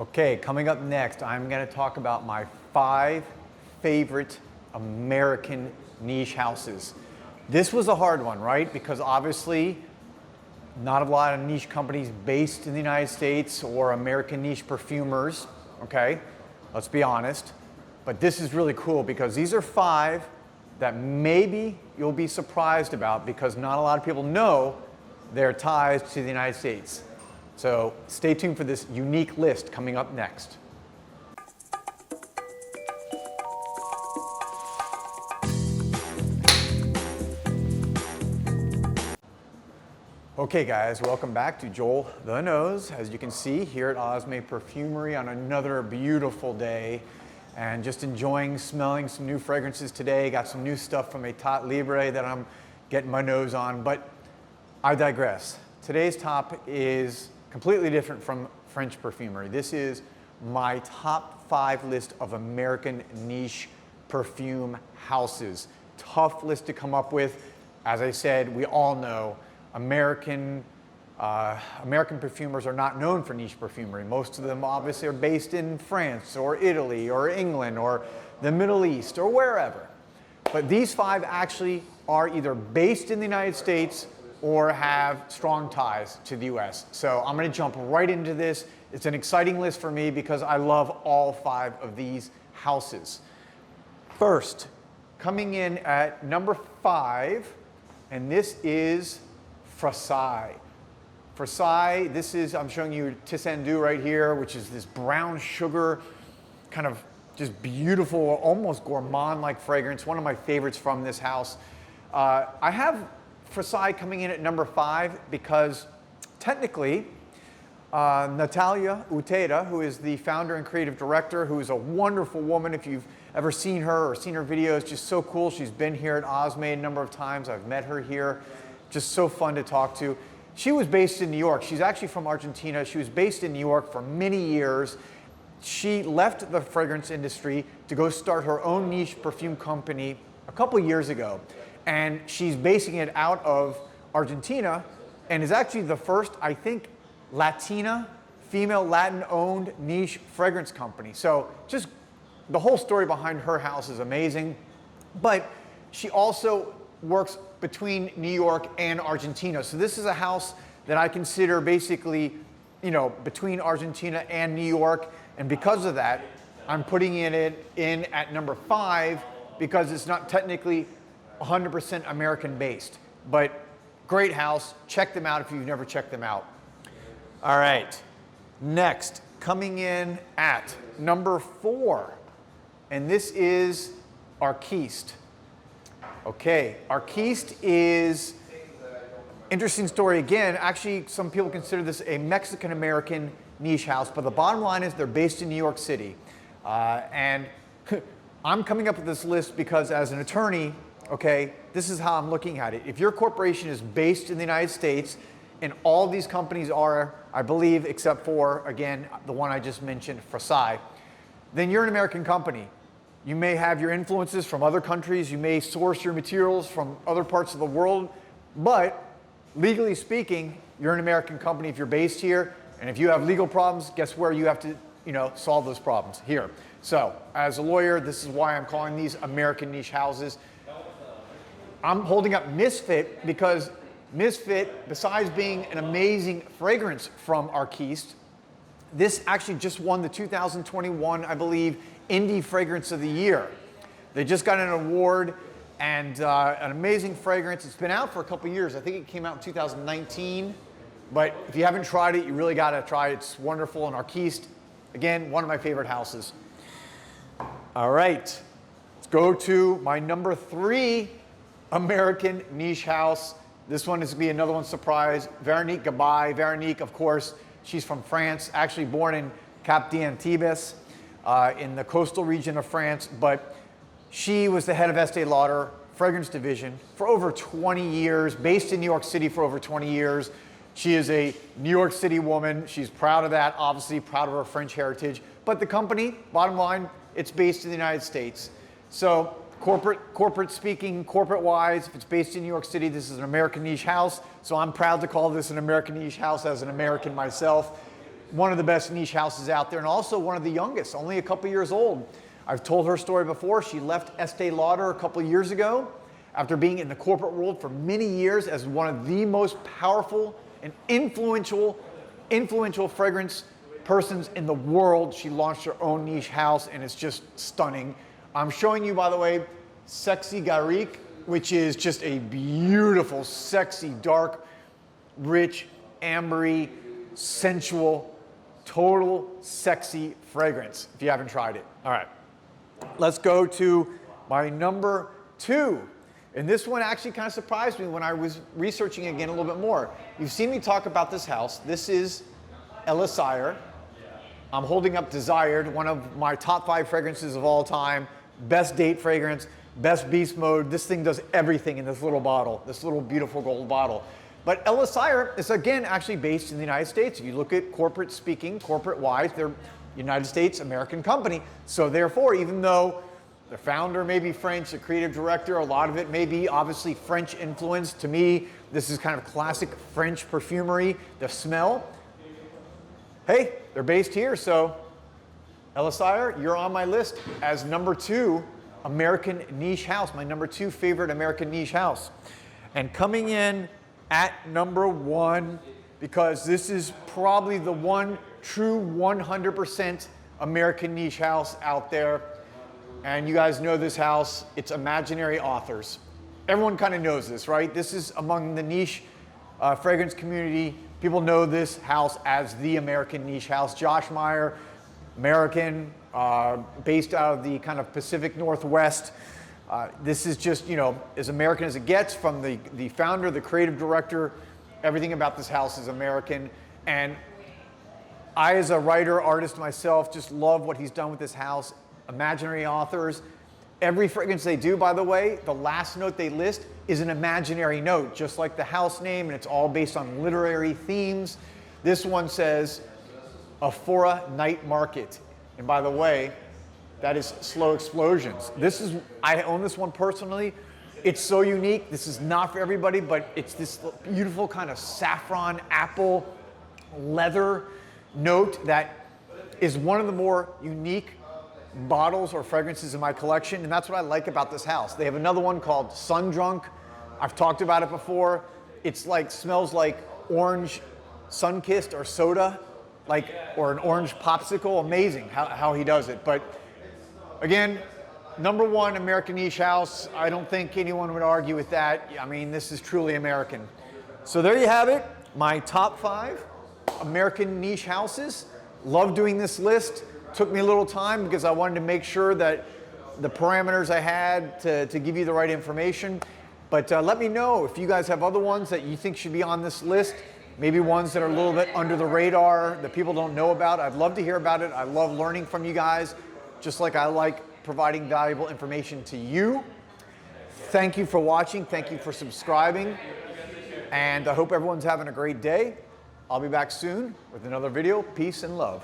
Okay, coming up next, I'm going to talk about my 5 favorite American niche houses. This was a hard one, right? Because obviously, not a lot of niche companies based in the United States or American niche perfumers, okay? Let's be honest. But this is really cool because these are 5 that maybe you'll be surprised about because not a lot of people know their ties to the United States. So stay tuned for this unique list coming up next. Okay guys, welcome back to Joel the Nose. As you can see here at Osme Perfumery on another beautiful day and just enjoying smelling some new fragrances today. Got some new stuff from État Libre that I'm getting my nose on, but I digress. Today's top is completely different from French perfumery. This is my top 5 list of American niche perfume houses. Tough list to come up with. As I said, we all know American perfumers are not known for niche perfumery. Most of them obviously are based in France or Italy or England or the Middle East or wherever. But these 5 actually are either based in the United States or have strong ties to the U.S. So I'm going to jump right into this. It's an exciting list for me because I love all 5 of these houses. First, coming in at number 5, and this is Versailles. Versailles, this is, I'm showing you Tissandu right here, which is this brown sugar, kind of just beautiful, almost gourmand-like fragrance. One of my favorites from this house. I have Versailles coming in at number 5 because technically Natalia Uteda, who is the founder and creative director, who is a wonderful woman. If you've ever seen her or seen her videos, just so cool. She's been here at Osme a number of times. I've met her here. Just so fun to talk to. She was based in New York. She's actually from Argentina. She was based in New York for many years. She left the fragrance industry to go start her own niche perfume company a couple years ago. And she's basing it out of Argentina and is actually the first, I think, Latina, female Latin-owned niche fragrance company. So just the whole story behind her house is amazing. But she also works between New York and Argentina. So this is a house that I consider basically, you know, between Argentina and New York. And because of that, I'm putting it in at number 5 because it's not technically 100% American based, but great house. Check them out if you've never checked them out. All right, next, coming in at number 4, and this is Arquiste. Okay, Arquiste is interesting story again. Actually, some people consider this a Mexican-American niche house, but the bottom line is they're based in New York City. And I'm coming up with this list because as an attorney, okay, this is how I'm looking at it. If your corporation is based in the United States, and all these companies are, I believe, except for, again, the one I just mentioned, Versailles, then you're an American company. You may have your influences from other countries, you may source your materials from other parts of the world, but legally speaking, you're an American company if you're based here, and if you have legal problems, guess where you have to, you know, solve those problems? Here. So, as a lawyer, this is why I'm calling these American niche houses. I'm holding up Misfit because Misfit, besides being an amazing fragrance from Arquiste, this actually just won the 2021, I believe, Indie Fragrance of the Year. They just got an award and an amazing fragrance. It's been out for a couple years. I think it came out in 2019, but if you haven't tried it, you really gotta try it. It's wonderful. And Arquiste, again, one of my favorite houses. All right, let's go to my number 3 American niche house. This one is gonna be another one surprise. Véronique Gabai. Véronique, of course, she's from France, actually born in Cap d'Antibes in the coastal region of France, but she was the head of Estée Lauder fragrance division for over 20 years, based in New York City for over 20 years. She is a New York City woman. She's proud of that, obviously proud of her French heritage. But the company, bottom line, it's based in the United States. So corporate speaking, corporate-wise, if it's based in New York City, this is an American niche house. So I'm proud to call this an American niche house as an American myself. one of the best niche houses out there, and also one of the youngest, only a couple years old. I've told her story before. She left Estee Lauder a couple years ago after being in the corporate world for many years as one of the most powerful and influential fragrance persons in the world. She launched her own niche house, and it's just stunning. I'm showing you, by the way, Sexy Garrick, which is just a beautiful, sexy, dark, rich, ambery, sensual, total sexy fragrance, if you haven't tried it. All right, let's go to my number 2. And this one actually kind of surprised me when I was researching again a little bit more. You've seen me talk about this house. This is Sire. I'm holding up Desired, one of my top 5 fragrances of all time. Best date fragrance, best beast mode. This thing does everything in this little bottle, this little beautiful gold bottle. But Sire is, again, actually based in the United States. If you look at corporate speaking, corporate-wise, they're United States, American company. So therefore, even though the founder may be French, the creative director, a lot of it may be obviously French influenced. To me, this is kind of classic French perfumery, the smell. Hey, they're based here, so Sire, you're on my list as number 2 American niche house, my number 2 favorite American niche house. And coming in at number 1, because this is probably the one true 100% American niche house out there. And you guys know this house, it's Imaginary Authors. Everyone kind of knows this, right? This is among the niche fragrance community. People know this house as the American niche house. Josh Meyer, American, based out of the kind of Pacific Northwest. This is just, you know, as American as it gets, from the founder, the creative director. Everything about this house is American. And I, as a writer, artist myself, just love what he's done with this house. Imaginary Authors. Every fragrance they do, by the way, the last note they list is an imaginary note, just like the house name, and it's all based on literary themes. This one says, Ephora Night Market. And by the way, that is Slow Explosions. I own this one personally. It's so unique. This is not for everybody, but it's this beautiful kind of saffron, apple, leather note that is one of the more unique bottles or fragrances in my collection, and that's what I like about this house. They have another one called Sun Drunk. I've talked about it before. It's like, smells like orange sun-kissed or soda, or an orange popsicle. Amazing how he does it. But again, number 1 American niche house. I don't think anyone would argue with that. I mean, this is truly American. So there you have it, my top 5 American niche houses. Love doing this list. Took me a little time because I wanted to make sure that the parameters I had to give you the right information. But let me know if you guys have other ones that you think should be on this list. Maybe ones that are a little bit under the radar that people don't know about. I'd love to hear about it. I love learning from you guys, just like I like providing valuable information to you. Thank you for watching. Thank you for subscribing. And I hope everyone's having a great day. I'll be back soon with another video. Peace and love.